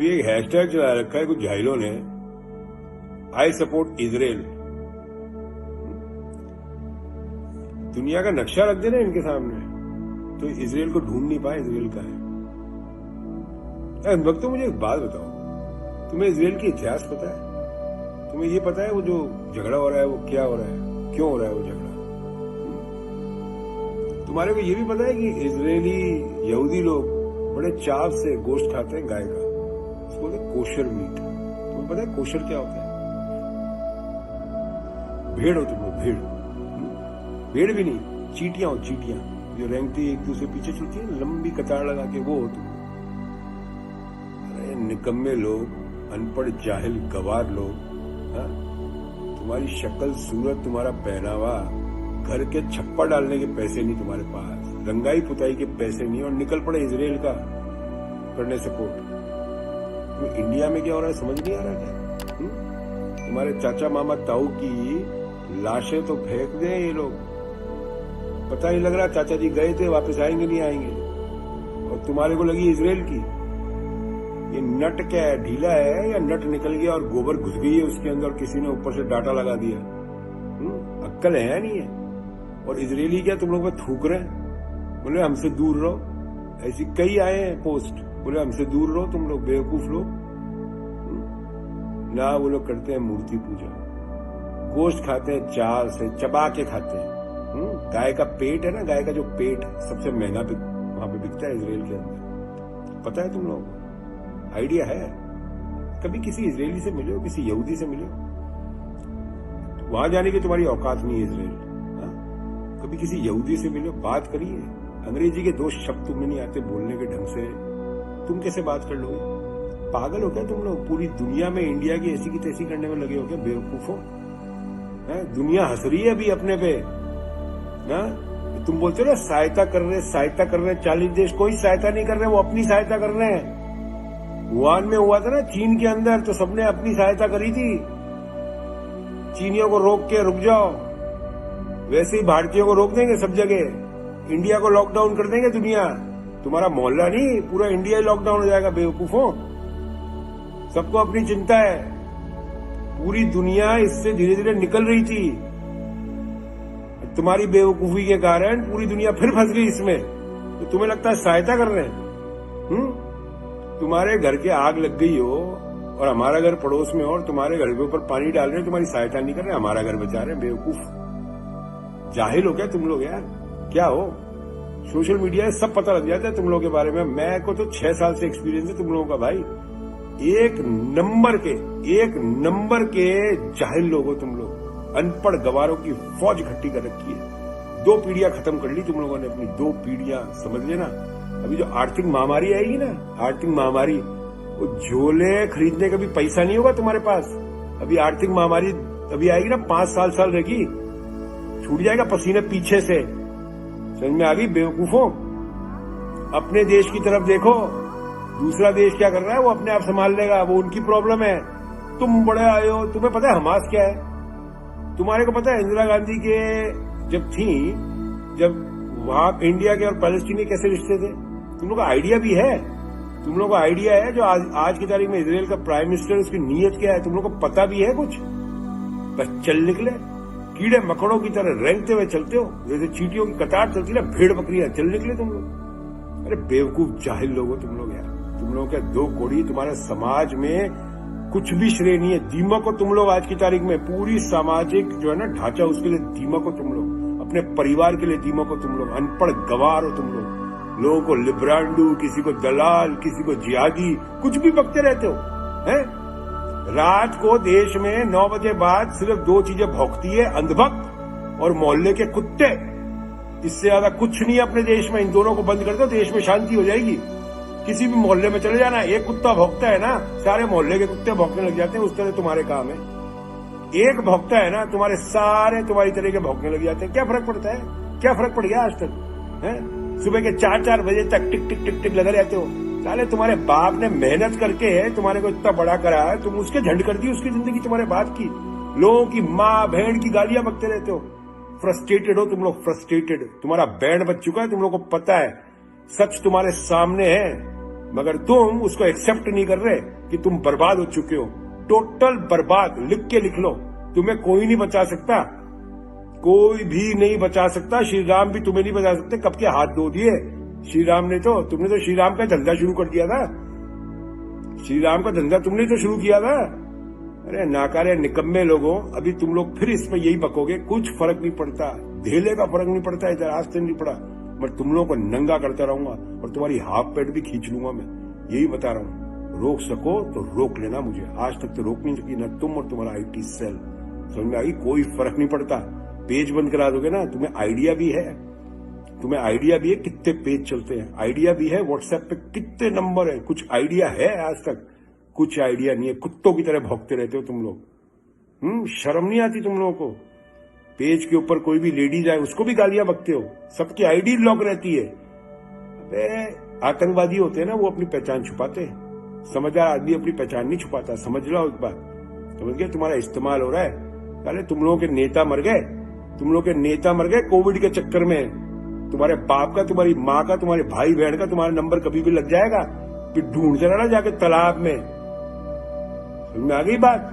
अभी एक हैशटैग चला रखा है कुछ जाहिलों ने, आई सपोर्ट इजराइल। दुनिया का नक्शा रख देना इनके सामने तो इजराइल को ढूंढ नहीं पाए इजराइल का है। वक्त तो मुझे एक बात बताओ, तुम्हें इजराइल की इतिहास पता है? तुम्हें ये पता है वो जो झगड़ा हो रहा है वो क्या हो रहा है, क्यों हो रहा है वो झगड़ा? तुम्हारे को ये भी पता है कि इजरायली यहूदी लोग बड़े चाव से गोश्त खाते हैं गाय का, उसको बोलते हैं कोशर मीट। तुम्हें पता है कोशर क्या होता है? भेड़ हो तुम लोग, भेड़। भेड़ भी नहीं, चींटियां हो, चींटियां जो रेंगती एक दूसरे पीछे चलती है लंबी कतार लगा के, वो हो तुम लोग। अरे निकम्मे लोग, अनपढ़ जाहिल गवार लोग, हाँ? तुम्हारी शक्ल सूरत, तुम्हारा पहनावा, घर के छप्पर डालने के पैसे नहीं तुम्हारे पास, रंगाई पुताई के पैसे नहीं, और निकल पड़े इजराइल का करने सपोर्ट। तो इंडिया में क्या हो रहा है समझ नहीं आ रहा क्या? तुम्हारे चाचा मामा ताऊ की लाशें तो फेंक दे ये लोग, पता ही लग रहा चाचा जी गए थे, वापस आएंगे नहीं आएंगे, और तुम्हारे को लगी इजराइल की। ये नट क्या है, ढीला है या नट निकल गया और गोबर घुस गई है उसके अंदर, किसी ने ऊपर से डाटा लगा दिया? अक्कल है या नहीं है? और इजरायली क्या तुम लोग पे थूक रहे हैं, बोले हमसे दूर रहो। ऐसी कई आए हैं पोस्ट, बोले हमसे दूर रहो तुम लोग बेवकूफ लोग ना। वो लोग करते हैं मूर्ति पूजा, गोश्त खाते हैं चाव से चबा के खाते हैं। गाय का पेट है ना, गाय का जो पेट सबसे महंगा वहां पे बिकता है इजराइल के अंदर, पता है तुम लोगों को? आइडिया है? कभी किसी इजरायली से मिले हो, किसी यहूदी से मिले हो? वहां जाने की तुम्हारी औकात नहीं है इजराइल। कभी किसी यहूदी से मिले हो, बात करिए। अंग्रेजी के दो शब्द तुम्हें नहीं आते बोलने के ढंग से, तुम कैसे बात कर लोगे? पागल हो क्या तुम लोग? पूरी दुनिया में इंडिया की ऐसी की तैसी करने में लगे हो क्या, बेवकूफो? दुनिया हंस रही है अभी अपने पे ना। तुम बोलते हो ना सहायता कर रहे, सहायता कर रहे, 40 देश कोई सहायता नहीं कर रहे, वो अपनी सहायता कर रहे हैं। वुहान में हुआ था ना चीन के अंदर, तो सबने अपनी सहायता करी थी, चीनियों को रोक के रुक जाओ। वैसे ही भारतीयों को रोक देंगे सब जगह, इंडिया को लॉकडाउन कर देंगे दुनिया। तुम्हारा मोहल्ला नहीं, पूरा इंडिया ही लॉकडाउन हो जाएगा बेवकूफों। सबको अपनी चिंता है, पूरी दुनिया इससे धीरे धीरे निकल रही थी, तुम्हारी बेवकूफी के कारण पूरी दुनिया फिर फंस गई इसमें। तो तुम्हें लगता है सहायता कर रहे हैं? तुम्हारे घर के आग लग गई हो और हमारा घर पड़ोस में हो, और तुम्हारे घर के ऊपर पानी डाल रहे हैं, तुम्हारी सहायता नहीं कर रहे, हमारा घर बचा रहे हैं। बेवकूफ जाहिल हो क्या तुम लोग यार? क्या हो? सोशल मीडिया से सब पता लग जाता है तुम लोगों के बारे में। मैं को तो 6 साल से एक्सपीरियंस है तुम लोगों का भाई। एक नंबर के जाहिल लोग हो तुम लोग, अनपढ़ गवारों की फौज इकट्ठी कर रखी है। 2 पीढ़ियां खत्म कर ली तुम लोगों ने अपनी, 2 पीढ़ियां, समझ लेना। अभी जो आर्थिक महामारी आएगी ना, आर्थिक महामारी, वो झोले खरीदने का भी पैसा नहीं होगा तुम्हारे पास। अभी आर्थिक महामारी अभी आएगी ना, 5 साल रहेगी, छूट जाएगा पसीने पीछे से। समझ में आ गई बेवकूफों? अपने देश की तरफ देखो, दूसरा देश क्या कर रहा है वो अपने आप संभाल लेगा, वो उनकी प्रॉब्लम है। तुम बड़े आए हो, तुम्हें पता है हमास क्या है? तुम्हारे को पता है इंदिरा गांधी के जब वहां इंडिया के और पैलेस्टीन के कैसे रिश्ते थे? तुम लोग का आइडिया भी है? तुम लोग को आइडिया है जो आज की तारीख में इजराइल का प्राइम मिनिस्टर, उसकी नीयत क्या है तुम लोग को पता भी है कुछ? बस चल निकले कीड़े मकड़ों की तरह रेंगते हुए चलते हो, जैसे चींटियों की कतार चलती है, भेड़ बकरियां, चल निकले तुम लोग। अरे बेवकूफ जाहिल लोग हो तुम लोग यार। तुम लोगों के 2 कोड़ी, तुम्हारे समाज में कुछ भी श्रेय नहीं है। दीमक हो तुम लोग आज की तारीख में, पूरी सामाजिक जो है ना ढांचा, उसके लिए दीमक हो तुम लोग, अपने परिवार के लिए दीमक हो तुम लोग, अनपढ़ गवार हो तुम लोग। लोगों को लिब्रांडू, किसी को दलाल, किसी को जिहादी, कुछ भी बकते रहते हो हैं? रात को देश में 9 बजे बाद सिर्फ 2 चीजें भौंकती है, अंधभक्त और मोहल्ले के कुत्ते। इससे ज्यादा कुछ नहीं है अपने देश में। इन दोनों को बंद कर दो, देश में शांति हो जाएगी। किसी भी मोहल्ले में चले जाना, एक कुत्ता भौंकता है ना, सारे मोहल्ले के कुत्ते भौंकने लग जाते हैं। उस तरह तुम्हारे काम है, एक भौंकता है ना, तुम्हारे सारे तुम्हारी तरह के भौंकने लग जाते हैं। क्या फर्क पड़ता है? क्या फर्क पड़ गया आज तक है? सुबह के 4 बजे तक टिक टिक टिक टिक लगे रहते हो। साले तुम्हारे बाप ने मेहनत करके तुम्हारे को इतना बड़ा करा है, तुम उसके झंड कर दी उसकी जिंदगी तुम्हारे बाप की। लोगों की माँ बहन की गालियां बकते रहते हो। फ्रस्ट्रेटेड हो तुम लोग, फ्रस्ट्रेटेड। तुम्हारा बैंड बज चुका है, तुम लोग को पता है, सच तुम्हारे सामने है। मगर तुम उसको एक्सेप्ट नहीं कर रहे कि तुम बर्बाद हो चुके हो, टोटल बर्बाद। लिख के लिख लो, तुम्हें कोई नहीं बचा सकता, कोई भी नहीं बचा सकता। श्री राम भी तुम्हें नहीं बचा सकते। कब के हाथ धो दिए श्री राम ने, तो तुमने तो श्री राम का धंधा शुरू कर दिया था। श्री राम का धंधा तुमने तो शुरू किया था। अरे नाकारे निकम्मे लोगों, अभी तुम लोग फिर इसमें यही बकोगे, कुछ फर्क नहीं पड़ता, धेले का फर्क नहीं पड़ता, इधर आज तक नहीं पड़ा। मैं तुम लोगों को नंगा करता रहूंगा और तुम्हारी हाफ पैंट भी खींच लूंगा। मैं यही बता रहा हूँ, रोक सको तो रोक लेना मुझे। आज तक तो रोक नहीं सकी ना तुम और तुम्हारा IT सेल। समझ में आई? कोई फर्क नहीं पड़ता। पेज बंद करा दोगे ना, तुम्हें आइडिया भी है, तुम्हें आइडिया भी है कितने पेज चलते हैं, आइडिया भी है व्हाट्सएप पे कितने नंबर है, कुछ आइडिया है? आज तक कुछ आइडिया नहीं है। कुत्तों की तरह भौंकते रहते हो तुम लोग। शर्म नहीं आती तुम लोगों को? पेज के ऊपर कोई भी लेडीज आए उसको भी गालियां बकते हो, सबकी आईडी लॉक रहती है। अबे आतंकवादी होते हैं ना, वो अपनी पहचान छुपाते हैं। समझदार आदमी अपनी पहचान नहीं छुपाता, समझ लो एक बात। समझ गए? तुम्हारा इस्तेमाल हो रहा है। अरे तुम लोगों के नेता मर गए, तुम लोग के नेता मर गए कोविड के चक्कर में। तुम्हारे बाप का, तुम्हारी माँ का, तुम्हारे भाई बहन का तुम्हारा नंबर कभी भी लग जाएगा, फिर ढूंढते रहना जाके तालाब में। समझ में आ गई बात?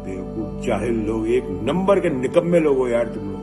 बेवकूफ जाहिल लोग, एक नंबर के निकम्मे लोग हो यार तुम लोग।